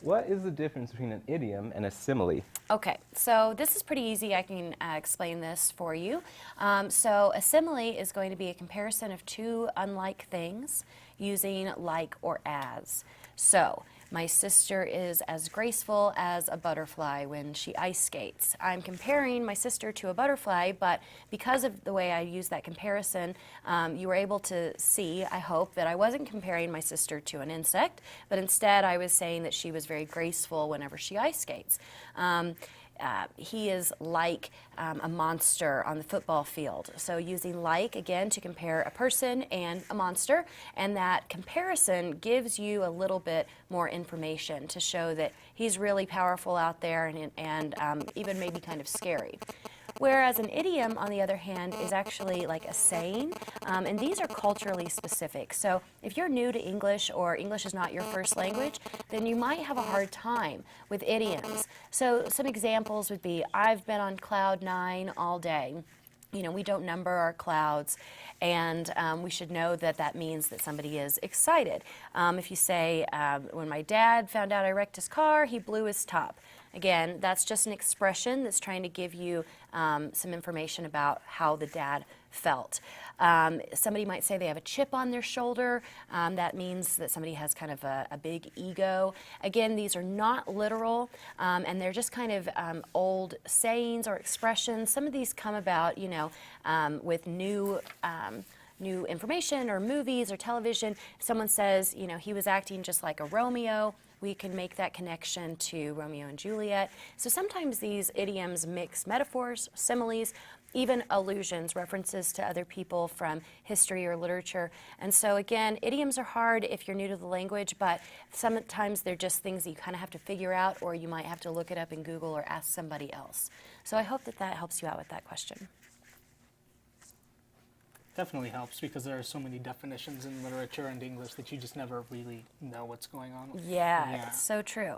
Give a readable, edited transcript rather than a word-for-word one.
What is the difference between an idiom and a simile? Okay, so this is pretty easy. I can explain this for you. So a simile is going to be a comparison of two unlike things using like or as. So my sister is as graceful as a butterfly when she ice skates. I'm comparing my sister to a butterfly, but because of the way I use that comparison, you were able to see, I hope, that I wasn't comparing my sister to an insect, but instead I was saying that she was very graceful whenever she ice skates. He is like a monster on the football field. So using like, again, to compare a person and a monster, and that comparison gives you a little bit more information to show that he's really powerful out there and even maybe kind of scary. Whereas an idiom, on the other hand, is actually like a saying, and these are culturally specific. So if you're new to English or English is not your first language, then you might have a hard time with idioms. So some examples would be, I've been on cloud 9 all day. You know, we don't number our clouds, and we should know that that means that somebody is excited. If you say, when my dad found out I wrecked his car, he blew his top. Again, that's just an expression that's trying to give you some information about how the dad felt. Somebody might say they have a chip on their shoulder. That means that somebody has kind of a big ego. Again, these are not literal, and they're just kind of old sayings or expressions. Some of these come about, you know, with new information or movies or television. Someone says, you know, he was acting just like a Romeo. We can make that connection to Romeo and Juliet. So sometimes these idioms mix metaphors, similes, even allusions, references to other people from history or literature. And so again, idioms are hard if you're new to the language, but sometimes they're just things that you kind of have to figure out, or you might have to look it up in Google or ask somebody else. So I hope that that helps you out with that question. Definitely helps, because there are so many definitions in literature and English that you just never really know what's going on. Yeah, it's so true.